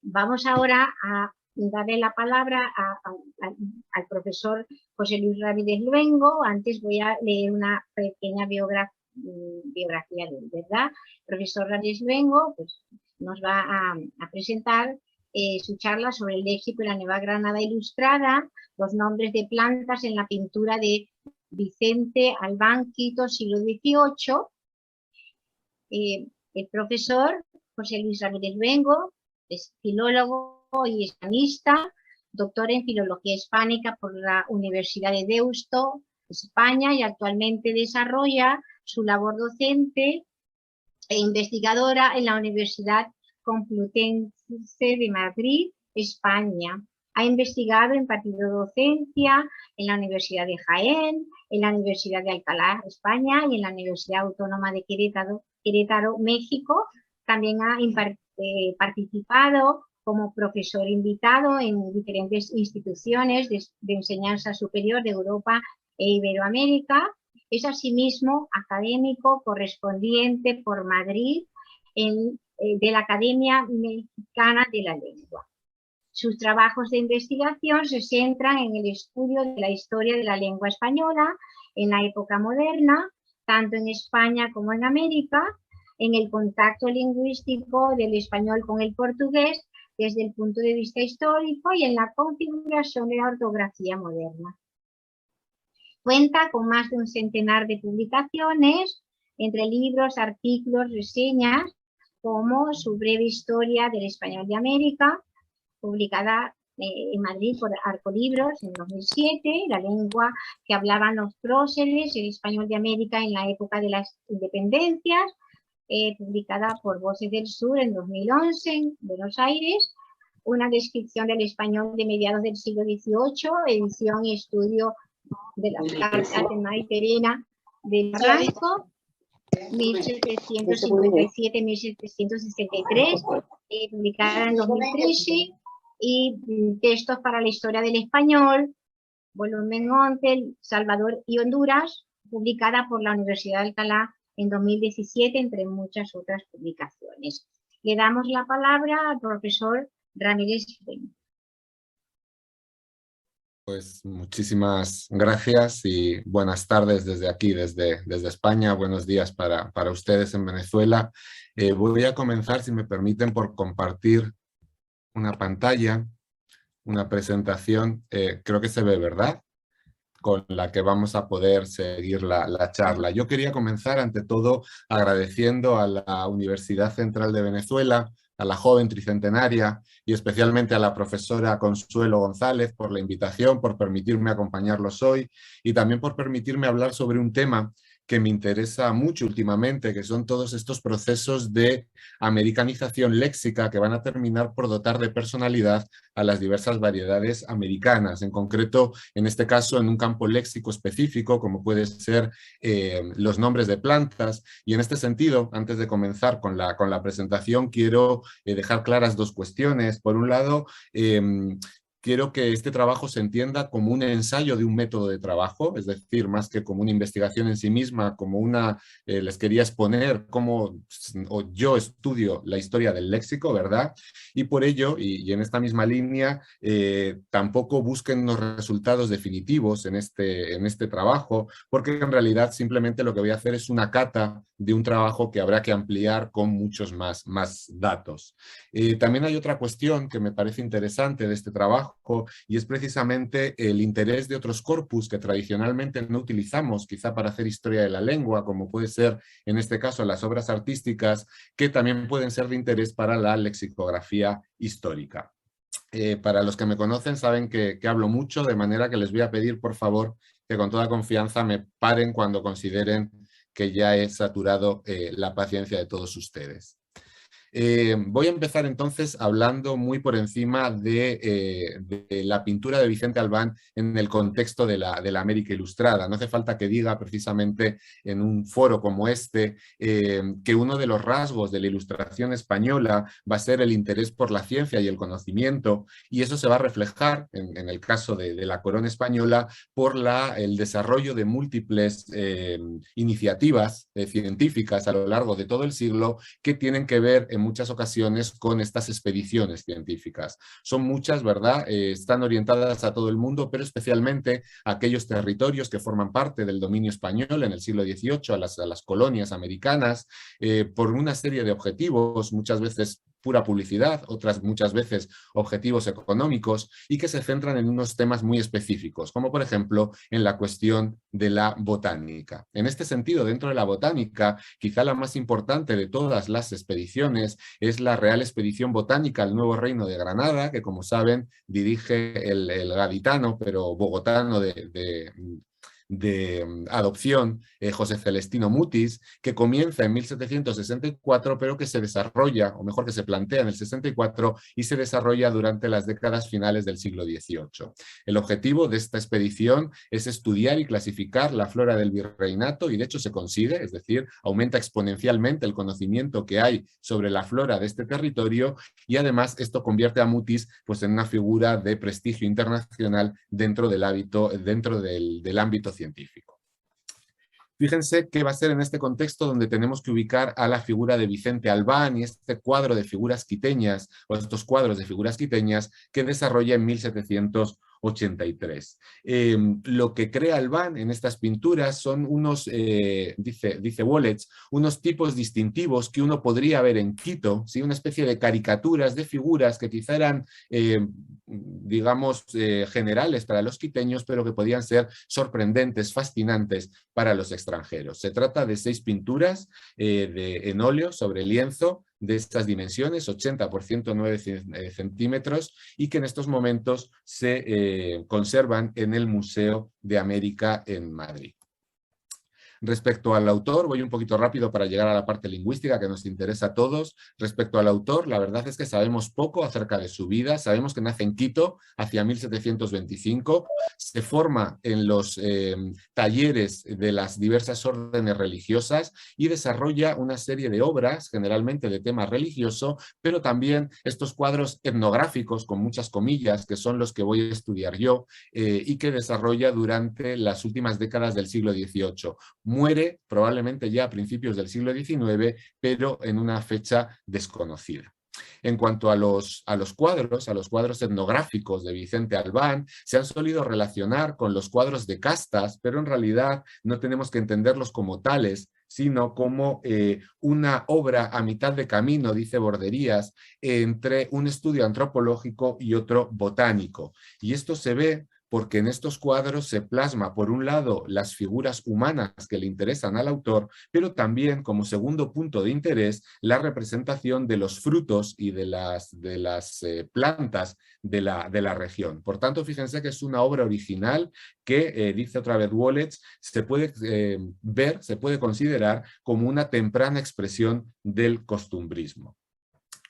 vamos ahora a darle la palabra al profesor José Luis Ramírez Luengo. Antes voy a leer una pequeña biografía de él, ¿verdad? El profesor Ramírez Luengo pues, nos va a presentar su charla sobre el léxico y la Nueva Granada Ilustrada, los nombres de plantas en la pintura de Vicente Albán Quito, siglo XVIII. El profesor José Luis Ramírez Luengo es filólogo y hispanista, doctor en Filología Hispánica por la Universidad de Deusto, España, y actualmente desarrolla su labor docente e investigadora en la Universidad Complutense de Madrid, España. Ha investigado, impartido docencia en la Universidad de Jaén, en la Universidad de Alcalá, España, y en la Universidad Autónoma de Querétaro, México. También ha participado como profesor invitado en diferentes instituciones de enseñanza superior de Europa e Iberoamérica. Es asimismo académico correspondiente por Madrid de la Academia Mexicana de la Lengua. Sus trabajos de investigación se centran en el estudio de la historia de la lengua española en la época moderna, tanto en España como en América, en el contacto lingüístico del español con el portugués desde el punto de vista histórico y en la configuración de la ortografía moderna. Cuenta con más de un centenar de publicaciones, entre libros, artículos, reseñas, como su breve historia del español de América, publicada en Madrid por Arcolibros en 2007, la lengua que hablaban los próceres, el español de América en la época de las independencias, publicada por Voces del Sur en 2011 en Buenos Aires, una descripción del español de mediados del siglo XVIII, edición y estudio de las cartas de Maiterena del Carrasco, 1757-1763, publicada en 2013, y Textos para la Historia del Español, volumen 11, Salvador y Honduras, publicada por la Universidad de Alcalá en 2017, entre muchas otras publicaciones. Le damos la palabra al profesor Ramírez Luengo. Pues muchísimas gracias y buenas tardes desde aquí, desde España. Buenos días para ustedes en Venezuela. Voy a comenzar, si me permiten, por compartir una pantalla, una presentación, creo que se ve, ¿verdad?, con la que vamos a poder seguir la charla. Yo quería comenzar, ante todo, agradeciendo a la Universidad Central de Venezuela, a la joven tricentenaria y especialmente a la profesora Consuelo González por la invitación, por permitirme acompañarlos hoy y también por permitirme hablar sobre un tema que me interesa mucho últimamente, que son todos estos procesos de americanización léxica que van a terminar por dotar de personalidad a las diversas variedades americanas, en concreto, en este caso, en un campo léxico específico, como puede ser los nombres de plantas. Y en este sentido, antes de comenzar con la presentación, quiero dejar claras dos cuestiones. Por un lado, quiero que este trabajo se entienda como un ensayo de un método de trabajo, es decir, más que como una investigación en sí misma, como les quería exponer cómo yo estudio la historia del léxico, ¿verdad? Y por ello, y en esta misma línea, tampoco busquen los resultados definitivos en este trabajo, porque en realidad simplemente lo que voy a hacer es una cata de un trabajo que habrá que ampliar con muchos más datos. También hay otra cuestión que me parece interesante de este trabajo, y es precisamente el interés de otros corpus que tradicionalmente no utilizamos, quizá para hacer historia de la lengua, como puede ser en este caso las obras artísticas, que también pueden ser de interés para la lexicografía histórica. Para los que me conocen saben que hablo mucho, de manera que les voy a pedir, por favor, que con toda confianza me paren cuando consideren que ya he saturado la paciencia de todos ustedes. Voy a empezar entonces hablando muy por encima de la pintura de Vicente Albán en el contexto de la América Ilustrada. No hace falta que diga precisamente en un foro como este que uno de los rasgos de la Ilustración española va a ser el interés por la ciencia y el conocimiento, y eso se va a reflejar en el caso de la corona española por el desarrollo de múltiples iniciativas científicas a lo largo de todo el siglo que tienen que ver en en muchas ocasiones con estas expediciones científicas. Son muchas, ¿verdad? Están orientadas a todo el mundo, pero especialmente a aquellos territorios que forman parte del dominio español en el siglo XVIII, a las colonias americanas, por una serie de objetivos, muchas veces pura publicidad, otras muchas veces objetivos económicos, y que se centran en unos temas muy específicos, como por ejemplo en la cuestión de la botánica. En este sentido, dentro de la botánica, quizá la más importante de todas las expediciones es la Real Expedición Botánica al Nuevo Reino de Granada, que como saben dirige el gaditano, pero bogotano de adopción, José Celestino Mutis, que comienza en 1764, pero que se desarrolla, o mejor que se plantea en el 64 y se desarrolla durante las décadas finales del siglo XVIII. El objetivo de esta expedición es estudiar y clasificar la flora del virreinato, y de hecho se consigue, es decir, aumenta exponencialmente el conocimiento que hay sobre la flora de este territorio, y además esto convierte a Mutis pues, en una figura de prestigio internacional dentro del ámbito científico. Fíjense que va a ser en este contexto donde tenemos que ubicar a la figura de Vicente Albán y este cuadro de figuras quiteñas, o estos cuadros de figuras quiteñas que desarrolla en 1783. Lo que crea Albán en estas pinturas son unos, dice Wallets, unos tipos distintivos que uno podría ver en Quito, ¿sí? Una especie de caricaturas de figuras que quizá eran, digamos, generales para los quiteños, pero que podían ser sorprendentes, fascinantes para los extranjeros. Se trata de 6 pinturas en óleo sobre lienzo, de estas dimensiones, 80 por 109 centímetros, y que en estos momentos se conservan en el Museo de América en Madrid. Respecto al autor, voy un poquito rápido para llegar a la parte lingüística que nos interesa a todos. Respecto al autor, la verdad es que sabemos poco acerca de su vida. Sabemos que nace en Quito hacia 1725, se forma en los talleres de las diversas órdenes religiosas y desarrolla una serie de obras, generalmente de tema religioso, pero también estos cuadros etnográficos, con muchas comillas, que son los que voy a estudiar yo, y que desarrolla durante las últimas décadas del siglo XVIII. Muere probablemente ya a principios del siglo XIX, pero en una fecha desconocida. En cuanto a los cuadros etnográficos de Vicente Albán, se han solido relacionar con los cuadros de castas, pero en realidad no tenemos que entenderlos como tales, sino como una obra a mitad de camino, dice Borderías, entre un estudio antropológico y otro botánico. Y esto se ve porque en estos cuadros se plasma, por un lado, las figuras humanas que le interesan al autor, pero también, como segundo punto de interés, la representación de los frutos y de las plantas de la región. Por tanto, fíjense que es una obra original que, dice otra vez Wallets, se puede ver, se puede considerar como una temprana expresión del costumbrismo.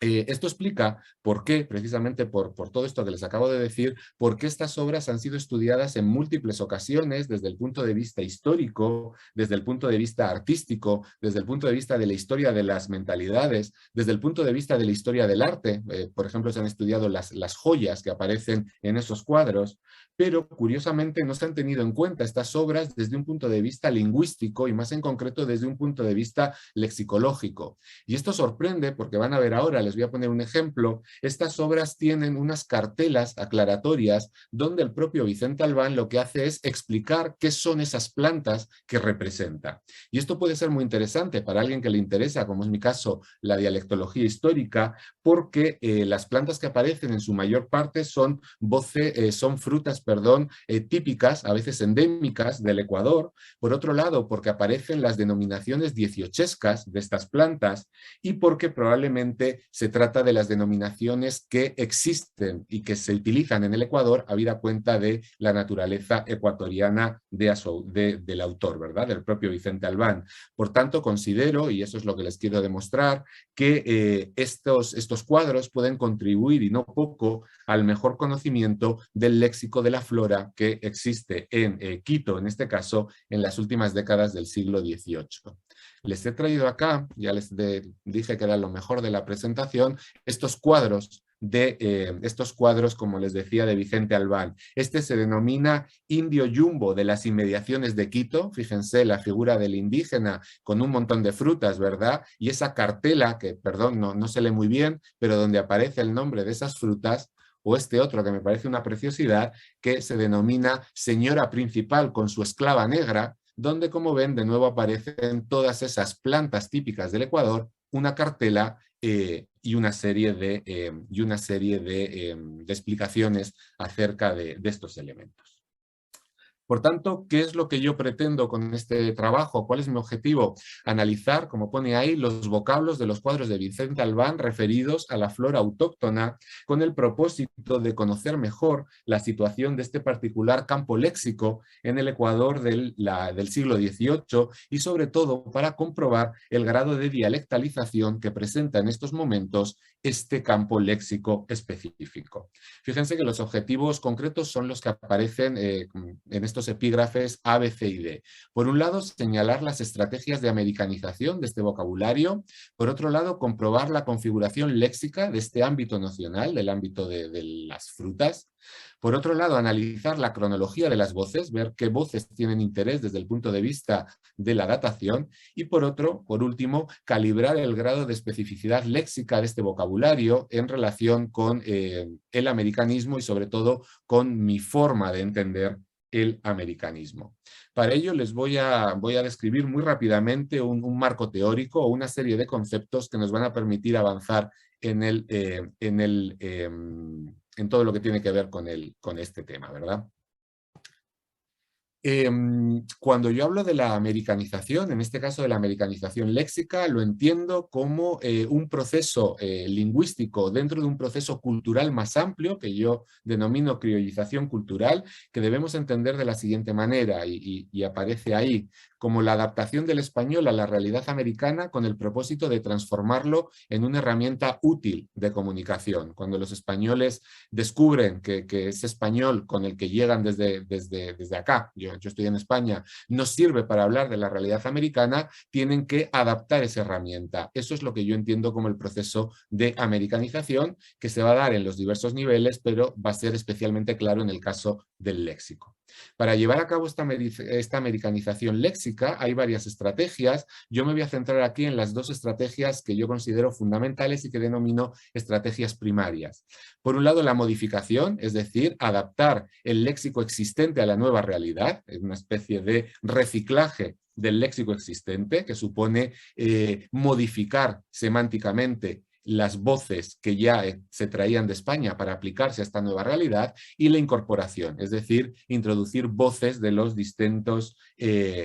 Esto explica por qué, precisamente por todo esto que les acabo de decir, por qué estas obras han sido estudiadas en múltiples ocasiones desde el punto de vista histórico, desde el punto de vista artístico, desde el punto de vista de la historia de las mentalidades, desde el punto de vista de la historia del arte. Por ejemplo, se han estudiado las joyas que aparecen en esos cuadros, pero curiosamente no se han tenido en cuenta estas obras desde un punto de vista lingüístico y más en concreto desde un punto de vista lexicológico. Y esto sorprende porque van a ver ahora, les voy a poner un ejemplo, estas obras tienen unas cartelas aclaratorias donde el propio Vicente Albán lo que hace es explicar qué son esas plantas que representa. Y esto puede ser muy interesante para alguien que le interesa, como es mi caso, la dialectología histórica, porque las plantas que aparecen en su mayor parte son frutas, típicas, a veces endémicas del Ecuador. Por otro lado, porque aparecen las denominaciones dieciochescas de estas plantas y porque probablemente se trata de las denominaciones que existen y que se utilizan en el Ecuador habida cuenta de la naturaleza ecuatoriana del autor, ¿verdad? Del propio Vicente Albán. Por tanto, considero, y eso es lo que les quiero demostrar, que estos cuadros pueden contribuir, y no poco, al mejor conocimiento del léxico de la flora que existe en Quito, en este caso, en las últimas décadas del siglo XVIII. Les he traído acá, ya les dije que era lo mejor de la presentación, estos cuadros de estos cuadros, como les decía, de Vicente Albán. Este se denomina Indio Jumbo de las inmediaciones de Quito. Fíjense la figura del indígena con un montón de frutas, ¿verdad? Y esa cartela, que perdón, no se lee muy bien, pero donde aparece el nombre de esas frutas, o este otro que me parece una preciosidad, que se denomina Señora Principal con su esclava negra, donde, como ven, de nuevo aparecen todas esas plantas típicas del Ecuador, una cartela y una serie de explicaciones acerca de estos elementos. Por tanto, ¿qué es lo que yo pretendo con este trabajo? ¿Cuál es mi objetivo? Analizar, como pone ahí, los vocablos de los cuadros de Vicente Albán referidos a la flora autóctona con el propósito de conocer mejor la situación de este particular campo léxico en el Ecuador del siglo XVIII y sobre todo para comprobar el grado de dialectalización que presenta en estos momentos este campo léxico específico. Fíjense que los objetivos concretos son los que aparecen en estos epígrafes A, B, C y D. Por un lado, señalar las estrategias de americanización de este vocabulario. Por otro lado, comprobar la configuración léxica de este ámbito nocional, del ámbito de las frutas. Por otro lado, analizar la cronología de las voces, ver qué voces tienen interés desde el punto de vista de la datación. Y por último, calibrar el grado de especificidad léxica de este vocabulario en relación con el americanismo y sobre todo con mi forma de entender el americanismo. Para ello les voy a describir muy rápidamente un marco teórico o una serie de conceptos que nos van a permitir avanzar en todo lo que tiene que ver con este tema, ¿verdad? Cuando yo hablo de la americanización, en este caso de la americanización léxica, lo entiendo como un proceso lingüístico dentro de un proceso cultural más amplio, que yo denomino criollización cultural, que debemos entender de la siguiente manera, y aparece ahí, como la adaptación del español a la realidad americana con el propósito de transformarlo en una herramienta útil de comunicación. Cuando los españoles descubren que ese español con el que llegan desde acá, yo estoy en España, no sirve para hablar de la realidad americana, tienen que adaptar esa herramienta. Eso es lo que yo entiendo como el proceso de americanización que se va a dar en los diversos niveles, pero va a ser especialmente claro en el caso del léxico. Para llevar a cabo esta americanización léxica hay varias estrategias. Yo me voy a centrar aquí en las dos estrategias que yo considero fundamentales y que denomino estrategias primarias. Por un lado, la modificación, es decir, adaptar el léxico existente a la nueva realidad, es una especie de reciclaje del léxico existente que supone modificar semánticamente las voces que ya se traían de España para aplicarse a esta nueva realidad, y la incorporación, es decir, introducir voces de los distintos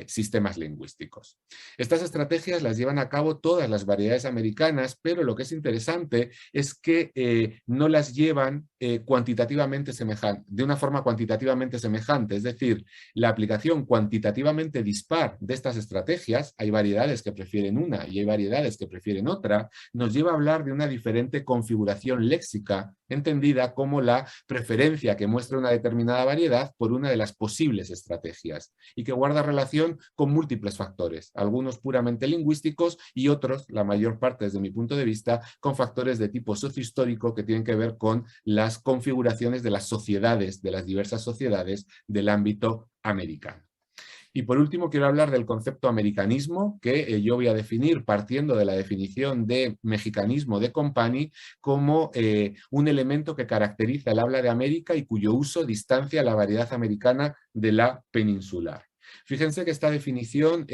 sistemas lingüísticos. Estas estrategias las llevan a cabo todas las variedades americanas, pero lo que es interesante es que no las llevan cuantitativamente de una forma cuantitativamente semejante, es decir, la aplicación cuantitativamente dispar de estas estrategias, hay variedades que prefieren una y hay variedades que prefieren otra, nos lleva a hablar de una diferente configuración léxica, entendida como la preferencia que muestra una determinada variedad por una de las posibles estrategias, y que guarda relación con múltiples factores, algunos puramente lingüísticos y otros, la mayor parte desde mi punto de vista, con factores de tipo sociohistórico que tienen que ver con las configuraciones de las sociedades, de las diversas sociedades del ámbito americano. Y por último quiero hablar del concepto americanismo, que yo voy a definir partiendo de la definición de mexicanismo de Company como un elemento que caracteriza el habla de América y cuyo uso distancia la variedad americana de la peninsular. Fíjense que esta definición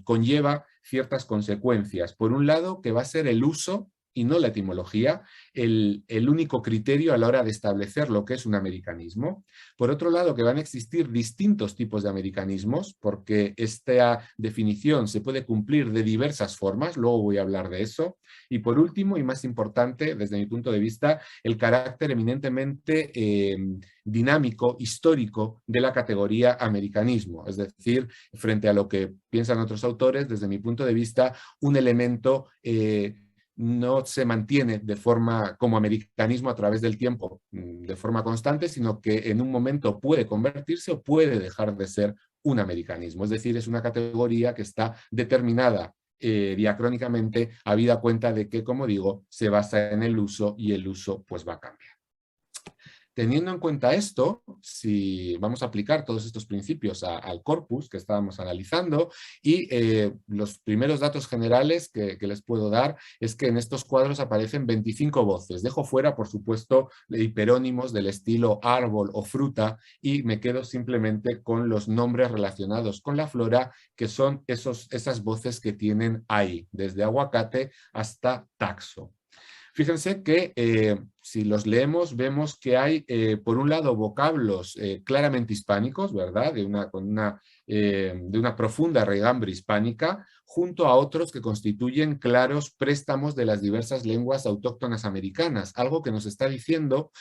conlleva ciertas consecuencias. Por un lado, que va a ser el uso y no la etimología, el único criterio a la hora de establecer lo que es un americanismo. Por otro lado, que van a existir distintos tipos de americanismos, porque esta definición se puede cumplir de diversas formas, luego voy a hablar de eso. Y por último, y más importante, desde mi punto de vista, el carácter eminentemente dinámico, histórico de la categoría americanismo, es decir, frente a lo que piensan otros autores, desde mi punto de vista, un elemento no se mantiene de forma como americanismo a través del tiempo de forma constante, sino que en un momento puede convertirse o puede dejar de ser un americanismo. Es decir, es una categoría que está determinada diacrónicamente, habida cuenta de que, como digo, se basa en el uso y el uso pues va a cambiar. Teniendo en cuenta esto, si vamos a aplicar todos estos principios al corpus que estábamos analizando, y los primeros datos generales que les puedo dar es que en estos cuadros aparecen 25 voces. Dejo fuera, por supuesto, hiperónimos del estilo árbol o fruta y me quedo simplemente con los nombres relacionados con la flora, que son esas voces que tienen ahí, desde aguacate hasta taxo. Fíjense que si los leemos vemos que hay, por un lado, vocablos claramente hispánicos, ¿verdad? De una profunda raigambre hispánica, junto a otros que constituyen claros préstamos de las diversas lenguas autóctonas americanas. Algo que nos está diciendo,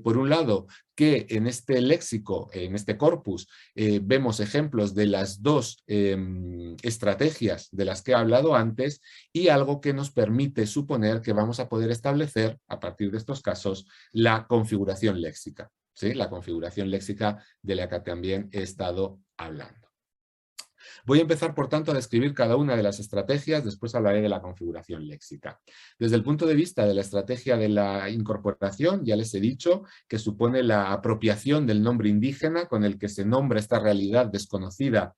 por un lado, que en este léxico, en este corpus, vemos ejemplos de las dos estrategias de las que he hablado antes, y algo que nos permite suponer que vamos a poder establecer, a partir de estos casos, la configuración léxica. ¿Sí? La configuración léxica de la que también he estado hablando. Voy a empezar, por tanto, a describir cada una de las estrategias, después hablaré de la configuración léxica. Desde el punto de vista de la estrategia de la incorporación, ya les he dicho que supone la apropiación del nombre indígena con el que se nombra esta realidad desconocida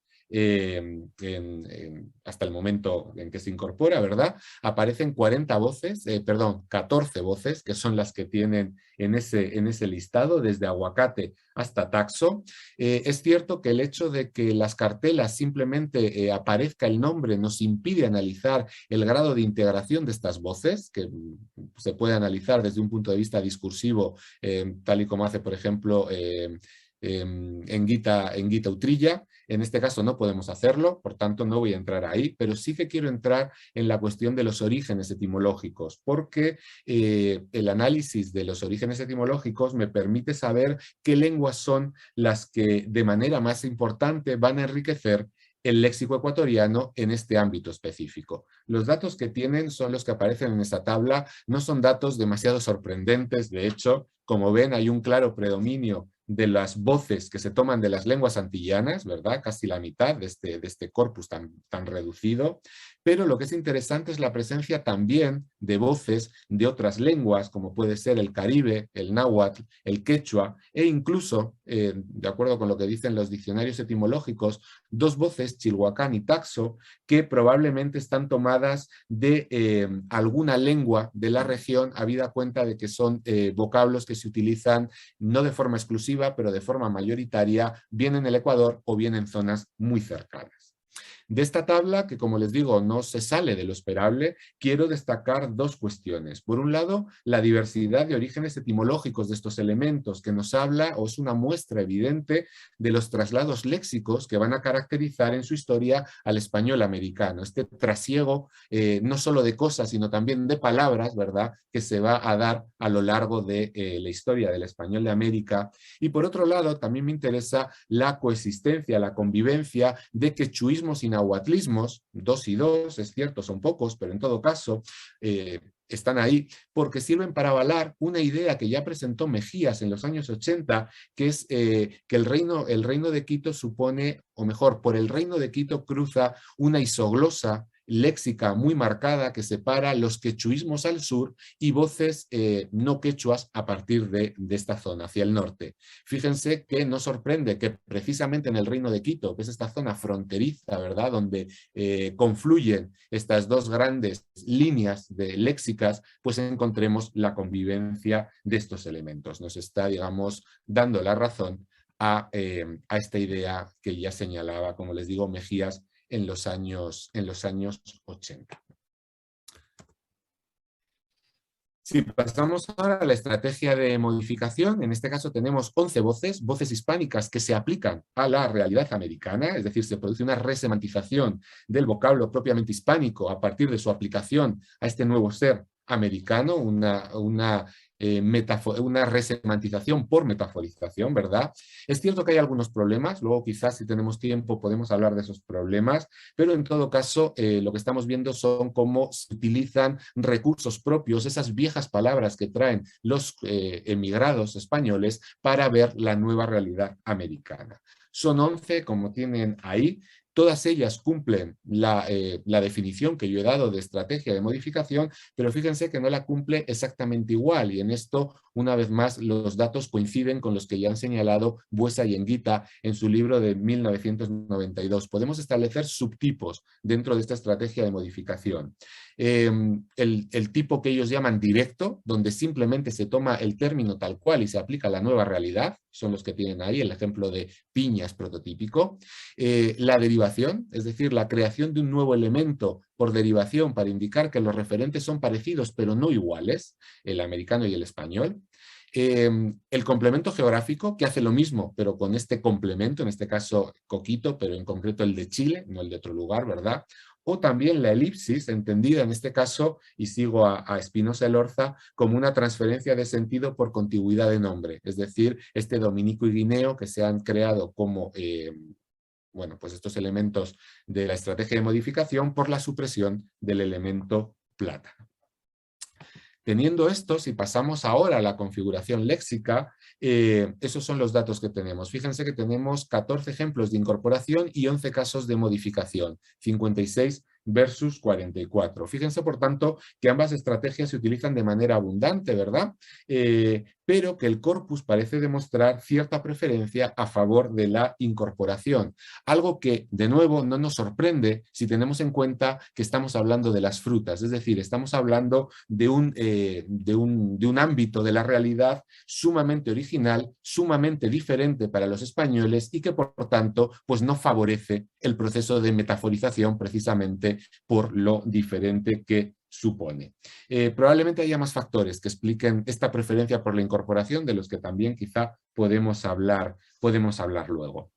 hasta el momento en que se incorpora, ¿verdad? Aparecen 14 voces, que son las que tienen en ese listado, desde aguacate hasta taxo. Es cierto que el hecho de que las cartelas simplemente aparezca el nombre nos impide analizar el grado de integración de estas voces, que se puede analizar desde un punto de vista discursivo, tal y como hace, por ejemplo, en Guita Utrilla. En este caso no podemos hacerlo, por tanto no voy a entrar ahí, pero sí que quiero entrar en la cuestión de los orígenes etimológicos, porque el análisis de los orígenes etimológicos me permite saber qué lenguas son las que de manera más importante van a enriquecer el léxico ecuatoriano en este ámbito específico. Los datos que tienen son los que aparecen en esta tabla, no son datos demasiado sorprendentes, de hecho, como ven, hay un claro predominio de las voces que se toman de las lenguas antillanas, ¿verdad? Casi la mitad de este corpus tan reducido, pero lo que es interesante es la presencia también de voces de otras lenguas, como puede ser el caribe, el náhuatl, el quechua, e incluso, de acuerdo con lo que dicen los diccionarios etimológicos, dos voces, chilhuacán y taxo, que probablemente están tomadas de alguna lengua de la región, habida cuenta de que son vocablos que se utilizan no de forma exclusiva, pero de forma mayoritaria, bien en el Ecuador o bien en zonas muy cercanas. De esta tabla, que como les digo no se sale de lo esperable, quiero destacar dos cuestiones. Por un lado, la diversidad de orígenes etimológicos de estos elementos, que nos habla o es una muestra evidente de los traslados léxicos que van a caracterizar en su historia al español americano. Este trasiego no solo de cosas, sino también de palabras, ¿verdad?, que se va a dar a lo largo de la historia del español de América. Y por otro lado, también me interesa la coexistencia, la convivencia de quechuismos y nahuatlismos, 2 y 2, es cierto, son pocos, pero en todo caso están ahí, porque sirven para avalar una idea que ya presentó Mejías en los años 80, que es que el reino de Quito supone, o mejor, por el reino de Quito cruza una isoglosa léxica muy marcada que separa los quechuismos al sur y voces no quechuas a partir de esta zona, hacia el norte. Fíjense que no sorprende que precisamente en el Reino de Quito, que es esta zona fronteriza, ¿verdad?, donde confluyen estas dos grandes líneas de léxicas, pues encontremos la convivencia de estos elementos. Nos está, digamos, dando la razón a esta idea que ya señalaba, como les digo, Mejías en los años 80. Si pasamos ahora a la estrategia de modificación, en este caso tenemos 11 voces hispánicas que se aplican a la realidad americana, es decir, se produce una resemantización del vocablo propiamente hispánico a partir de su aplicación a este nuevo ser americano, una resemantización por metaforización, ¿verdad? Es cierto que hay algunos problemas, luego quizás si tenemos tiempo podemos hablar de esos problemas, pero en todo caso lo que estamos viendo son cómo se utilizan recursos propios, esas viejas palabras que traen los emigrados españoles para ver la nueva realidad americana. Son 11, como tienen ahí, Todas ellas cumplen la definición que yo he dado de estrategia de modificación, pero fíjense que no la cumple exactamente igual, y en esto, una vez más, los datos coinciden con los que ya han señalado Buesa y Enguita en su libro de 1992. Podemos establecer subtipos dentro de esta estrategia de modificación. El tipo que ellos llaman directo, donde simplemente se toma el término tal cual y se aplica a la nueva realidad, son los que tienen ahí el ejemplo de piñas prototípico. La derivación, es decir, la creación de un nuevo elemento por derivación para indicar que los referentes son parecidos pero no iguales, el americano y el español. El complemento geográfico, que hace lo mismo, pero con este complemento, en este caso Coquito, pero en concreto el de Chile, no el de otro lugar, ¿verdad? O también la elipsis, entendida en este caso, y sigo a Espinosa Elorza, como una transferencia de sentido por contigüidad de nombre, es decir, este dominico y guineo que se han creado como bueno, pues estos elementos de la estrategia de modificación por la supresión del elemento plata. Teniendo esto, si pasamos ahora a la configuración léxica, esos son los datos que tenemos. Fíjense que tenemos 14 ejemplos de incorporación y 11 casos de modificación, 56 versus 44. Fíjense, por tanto, que ambas estrategias se utilizan de manera abundante, ¿verdad? Pero que el corpus parece demostrar cierta preferencia a favor de la incorporación. Algo que, de nuevo, no nos sorprende si tenemos en cuenta que estamos hablando de las frutas, es decir, estamos hablando de un ámbito de la realidad sumamente original, sumamente diferente para los españoles y que, por tanto, pues no favorece el proceso de metaforización precisamente por lo diferente que supone. Probablemente haya más factores que expliquen esta preferencia por la incorporación, de los que también quizá podemos hablar luego.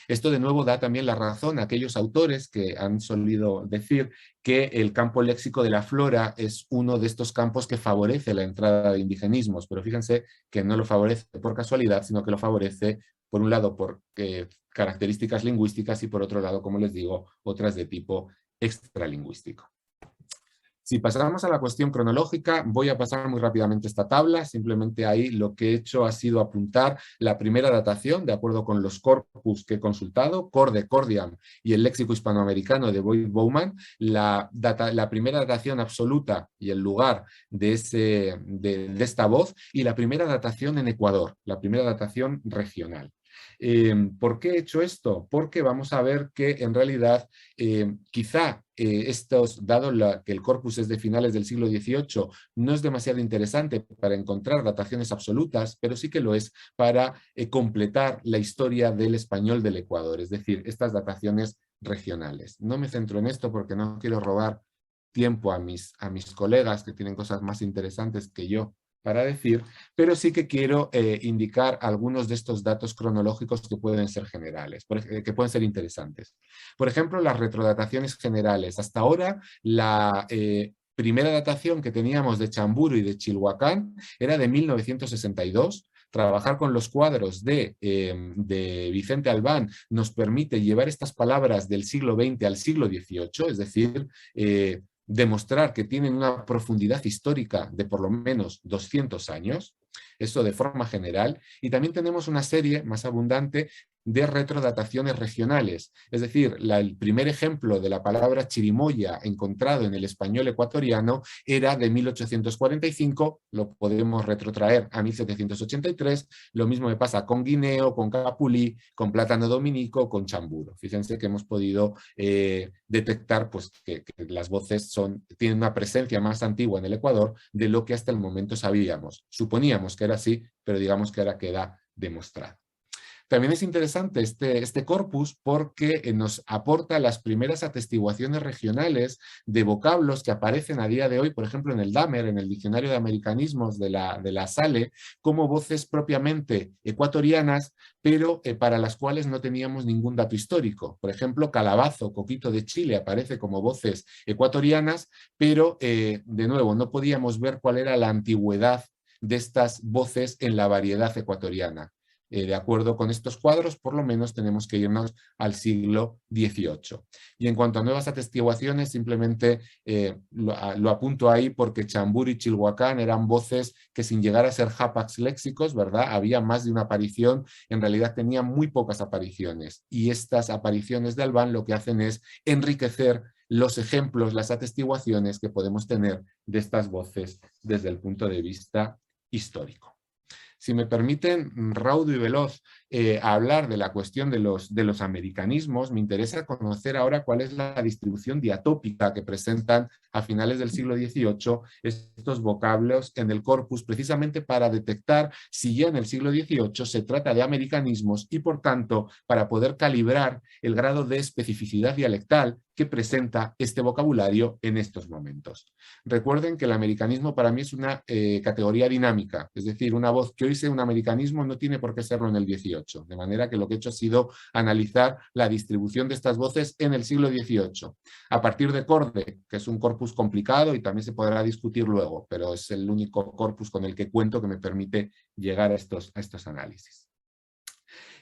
Esto de nuevo da también la razón a aquellos autores que han solido decir que el campo léxico de la flora es uno de estos campos que favorece la entrada de indigenismos, pero fíjense que no lo favorece por casualidad, sino que lo favorece, por un lado, por características lingüísticas y por otro lado, como les digo, otras de tipo extralingüístico. Si pasamos a la cuestión cronológica, voy a pasar muy rápidamente esta tabla. Simplemente ahí lo que he hecho ha sido apuntar la primera datación, de acuerdo con los corpus que he consultado, Corde, Cordiam y el léxico hispanoamericano de Boyd Bowman, la primera datación absoluta y el lugar de esta voz, y la primera datación en Ecuador, la primera datación regional. ¿Por qué he hecho esto? Porque vamos a ver que en realidad quizá dado que el corpus es de finales del siglo XVIII, no es demasiado interesante para encontrar dataciones absolutas, pero sí que lo es para completar la historia del español del Ecuador, es decir, estas dataciones regionales. No me centro en esto porque no quiero robar tiempo a mis colegas que tienen cosas más interesantes que yo para decir, pero sí que quiero indicar algunos de estos datos cronológicos que pueden ser generales, que pueden ser interesantes. Por ejemplo, las retrodataciones generales. Hasta ahora, la primera datación que teníamos de Chamburo y de Chilhuacán era de 1962. Trabajar con los cuadros de Vicente Albán nos permite llevar estas palabras del siglo XX al siglo XVIII, es decir, demostrar que tienen una profundidad histórica de por lo menos 200 años, eso de forma general, y también tenemos una serie más abundante de retrodataciones regionales, es decir, el primer ejemplo de la palabra chirimoya encontrado en el español ecuatoriano era de 1845, lo podemos retrotraer a 1783, lo mismo me pasa con guineo, con capulí, con plátano dominico, con chamburo. Fíjense que hemos podido detectar pues, que las voces tienen una presencia más antigua en el Ecuador de lo que hasta el momento sabíamos. Suponíamos que era así, pero digamos que ahora queda demostrado. También es interesante este corpus porque nos aporta las primeras atestiguaciones regionales de vocablos que aparecen a día de hoy, por ejemplo, en el Damer, en el Diccionario de Americanismos de la SALE, como voces propiamente ecuatorianas, pero para las cuales no teníamos ningún dato histórico. Por ejemplo, calabazo, coquito de Chile, aparece como voces ecuatorianas, pero de nuevo no podíamos ver cuál era la antigüedad de estas voces en la variedad ecuatoriana. de acuerdo con estos cuadros, por lo menos tenemos que irnos al siglo XVIII. Y en cuanto a nuevas atestiguaciones, simplemente lo apunto ahí porque Chambur y Chilhuacán eran voces que, sin llegar a ser hapax léxicos, ¿verdad?, había más de una aparición, en realidad tenían muy pocas apariciones. Y estas apariciones de Albán lo que hacen es enriquecer los ejemplos, las atestiguaciones que podemos tener de estas voces desde el punto de vista histórico. Si me permiten, raudo y veloz, hablar de la cuestión de los americanismos, me interesa conocer ahora cuál es la distribución diatópica que presentan a finales del siglo XVIII estos vocablos en el corpus, precisamente para detectar si ya en el siglo XVIII se trata de americanismos y, por tanto, para poder calibrar el grado de especificidad dialectal que presenta este vocabulario en estos momentos. Recuerden que el americanismo para mí es una categoría dinámica, es decir, una voz que hoy sea un americanismo no tiene por qué serlo en el XVIII, de manera que lo que he hecho ha sido analizar la distribución de estas voces en el siglo XVIII. A partir de Corde, que es un corpus complicado y también se podrá discutir luego, pero es el único corpus con el que cuento que me permite llegar a estos análisis.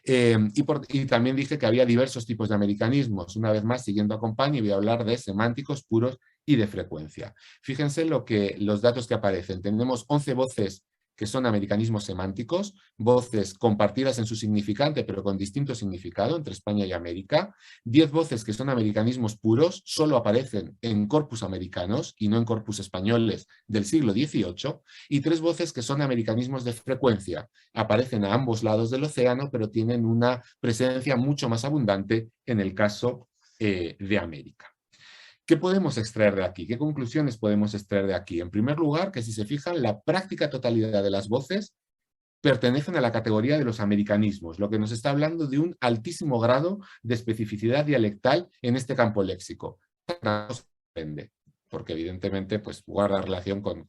Y también dije que había diversos tipos de americanismos. Una vez más, siguiendo a Compañi, voy a hablar de semánticos puros y de frecuencia. Fíjense los datos que aparecen. Tenemos 11 voces que son americanismos semánticos, voces compartidas en su significante, pero con distinto significado entre España y América. 10 voces que son americanismos puros, solo aparecen en corpus americanos y no en corpus españoles del siglo XVIII. Y 3 voces que son americanismos de frecuencia. Aparecen a ambos lados del océano, pero tienen una presencia mucho más abundante en el caso de América. ¿Qué podemos extraer de aquí? ¿Qué conclusiones podemos extraer de aquí? En primer lugar, que si se fijan, la práctica totalidad de las voces pertenecen a la categoría de los americanismos, lo que nos está hablando de un altísimo grado de especificidad dialectal en este campo léxico. No sorprende, porque evidentemente pues, guarda relación con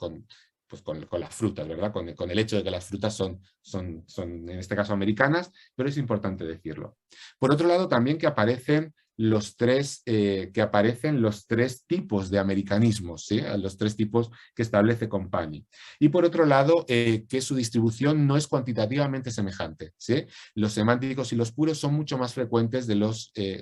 las frutas, ¿verdad? Con el hecho de que las frutas son, en este caso, americanas, pero es importante decirlo. Por otro lado, también que aparecen los tres tipos de americanismos, ¿sí? Los 3 tipos que establece Compañi. Y por otro lado, que su distribución no es cuantitativamente semejante, ¿sí? Los semánticos y los puros son mucho más frecuentes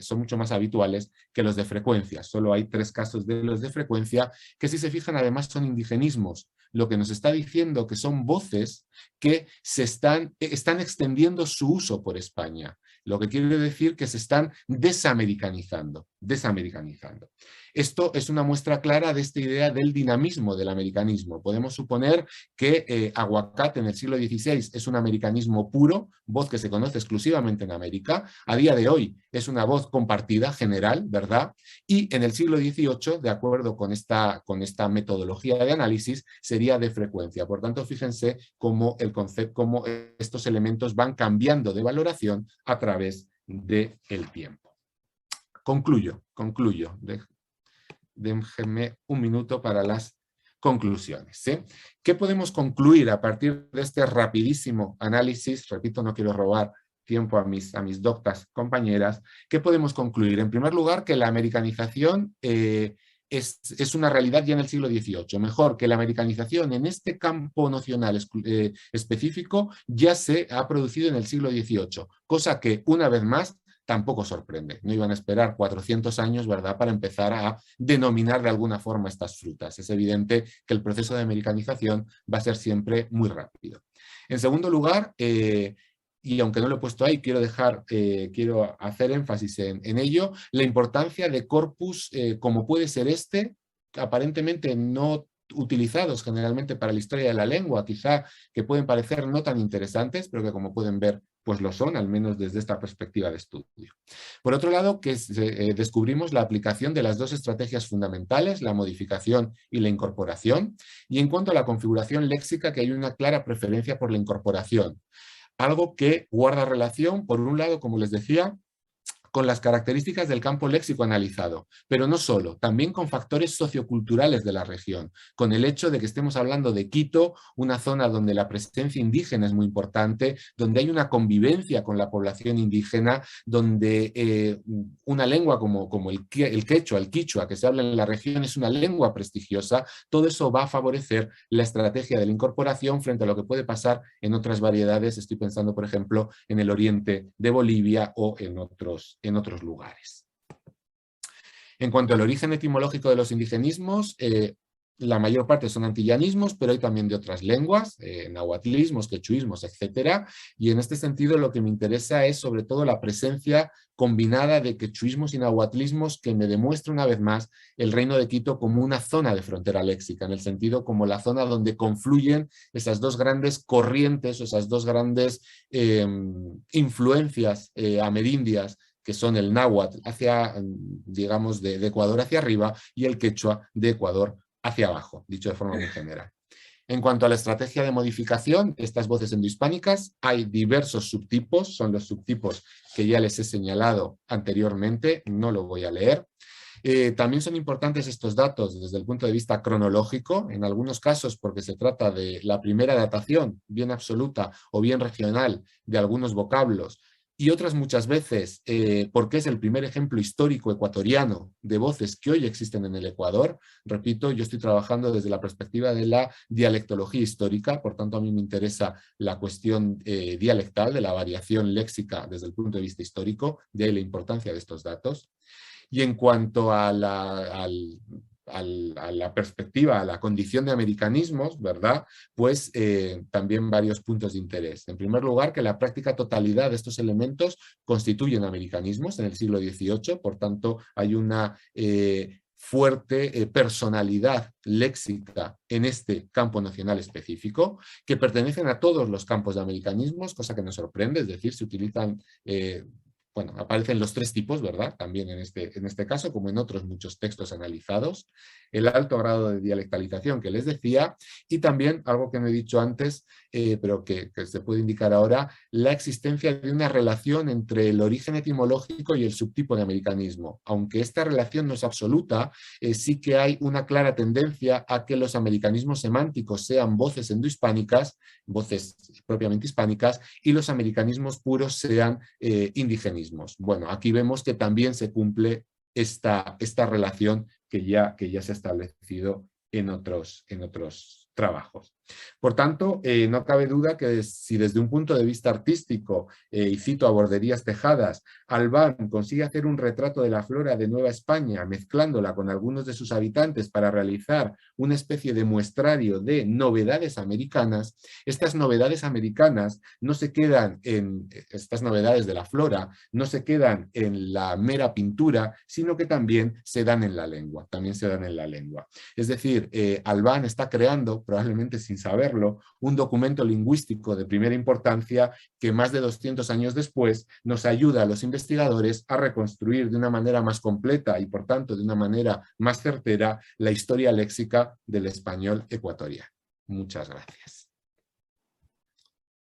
son mucho más habituales que los de frecuencia. Solo hay 3 casos de los de frecuencia que, si se fijan, además son indigenismos, lo que nos está diciendo que son voces que están extendiendo su uso por España, lo que quiere decir que se están desamericanizando. Esto es una muestra clara de esta idea del dinamismo del americanismo. Podemos suponer que Aguacate en el siglo XVI es un americanismo puro, voz que se conoce exclusivamente en América. A día de hoy es una voz compartida, general, ¿verdad? Y en el siglo XVIII, de acuerdo con esta metodología de análisis, sería de frecuencia. Por tanto, fíjense cómo estos elementos van cambiando de valoración a través del tiempo. Concluyo. Déjenme un minuto para las conclusiones, ¿sí? ¿Qué podemos concluir a partir de este rapidísimo análisis? Repito, no quiero robar tiempo a mis doctas compañeras. ¿Qué podemos concluir? En primer lugar, que la americanización es una realidad ya en el siglo XVIII. Mejor, que la americanización en este campo nocional específico ya se ha producido en el siglo XVIII, cosa que, una vez más, tampoco sorprende. No iban a esperar 400 años, ¿verdad?, para empezar a denominar de alguna forma estas frutas. Es evidente que el proceso de americanización va a ser siempre muy rápido. En segundo lugar, y aunque no lo he puesto ahí, quiero hacer énfasis en ello, la importancia de corpus como puede ser aparentemente no utilizados generalmente para la historia de la lengua, quizá que pueden parecer no tan interesantes, pero que, como pueden ver, pues lo son, al menos desde esta perspectiva de estudio. Por otro lado, descubrimos la aplicación de las 2 estrategias fundamentales, la modificación y la incorporación, y en cuanto a la configuración léxica, que hay una clara preferencia por la incorporación, algo que guarda relación, por un lado, como les decía, con las características del campo léxico analizado, pero no solo, también con factores socioculturales de la región, con el hecho de que estemos hablando de Quito, una zona donde la presencia indígena es muy importante, donde hay una convivencia con la población indígena, donde una lengua como el quechua, el quichua, que se habla en la región, es una lengua prestigiosa. Todo eso va a favorecer la estrategia de la incorporación frente a lo que puede pasar en otras variedades. Estoy pensando, por ejemplo, en el oriente de Bolivia o en otros lugares. En cuanto al origen etimológico de los indigenismos, la mayor parte son antillanismos, pero hay también de otras lenguas, nahuatlismos, quechuismos, etc. Y en este sentido lo que me interesa es sobre todo la presencia combinada de quechuismos y nahuatlismos que me demuestra una vez más el Reino de Quito como una zona de frontera léxica, en el sentido como la zona donde confluyen esas dos grandes corrientes o esas dos grandes influencias amerindias, que son el náhuatl hacia, digamos, de Ecuador hacia arriba y el quechua de Ecuador hacia abajo, dicho de forma muy general. En cuanto a la estrategia de modificación, estas voces endohispánicas, hay diversos subtipos, son los subtipos que ya les he señalado anteriormente, no lo voy a leer. También son importantes estos datos desde el punto de vista cronológico, en algunos casos porque se trata de la primera datación, bien absoluta o bien regional, de algunos vocablos, y otras muchas veces porque es el primer ejemplo histórico ecuatoriano de voces que hoy existen en el Ecuador. Repito, yo estoy trabajando desde la perspectiva de la dialectología histórica, por tanto a mí me interesa la cuestión dialectal, de la variación léxica desde el punto de vista histórico, de ahí la importancia de estos datos. Y en cuanto a la perspectiva, a la condición de americanismos, ¿verdad? Pues también varios puntos de interés. En primer lugar, que la práctica totalidad de estos elementos constituyen americanismos en el siglo XVIII, por tanto hay una fuerte personalidad léxica en este campo nacional específico, que pertenecen a todos los campos de americanismos, cosa que nos sorprende, es decir, se utilizan bueno, aparecen los tres tipos, ¿verdad? También en este caso, como en otros muchos textos analizados, el alto grado de dialectalización que les decía, y también, algo que no he dicho antes, pero que se puede indicar ahora, la existencia de una relación entre el origen etimológico y el subtipo de americanismo. Aunque esta relación no es absoluta, sí que hay una clara tendencia a que los americanismos semánticos sean voces endohispánicas, voces propiamente hispánicas, y los americanismos puros sean indigenismos. Bueno, aquí vemos que también se cumple esta relación que ya se ha establecido en otros trabajos. Por tanto, no cabe duda que si desde un punto de vista artístico, y cito a Borderías Tejadas, Albán consigue hacer un retrato de la flora de Nueva España mezclándola con algunos de sus habitantes para realizar una especie de muestrario de novedades americanas, estas novedades americanas no se quedan en, estas novedades de la flora, no se quedan en la mera pintura, sino que también se dan en la lengua, Es decir, Albán está creando, probablemente sin saberlo, un documento lingüístico de primera importancia que más de 200 años después nos ayuda a los investigadores a reconstruir de una manera más completa y por tanto de una manera más certera la historia léxica del español ecuatoriano. Muchas gracias.